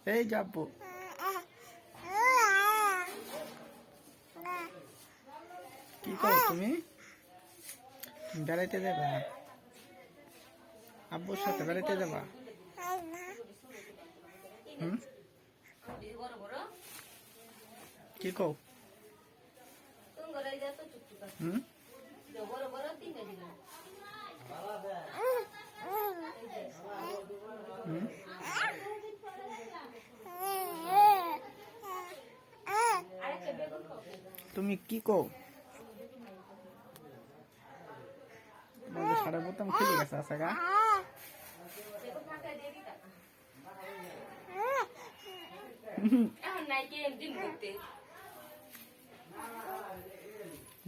এই যাবো কি করো তুমি বেড়াইতে যাবা আব্বুর সাথে বেড়াইতে যাবা কি কও তুমি কি কও সারা বোতাম খুলে গেছে আছে গা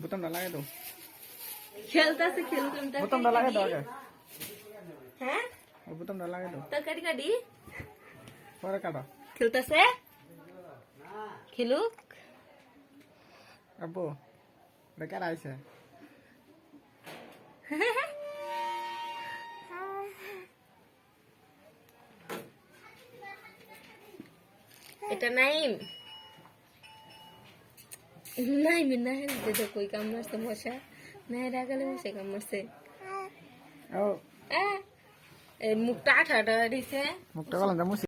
বোতামটা লাগাই দাও খেলতেছে বোতামটা লাগাই দাও আগে হ্যাঁ বোতামটা লাগাই দাও তরকারি কাটি পরে কাটো খেলতেছে খেলুক আব্বু বেকার আইছে এটা নাইম নাইম নাইম দেখো कोई काम মারছে মশা নাই রাগালে মশা কাম মারছে ও এই মুখটা ঠাটা দিছে মুখটা গলা মুছি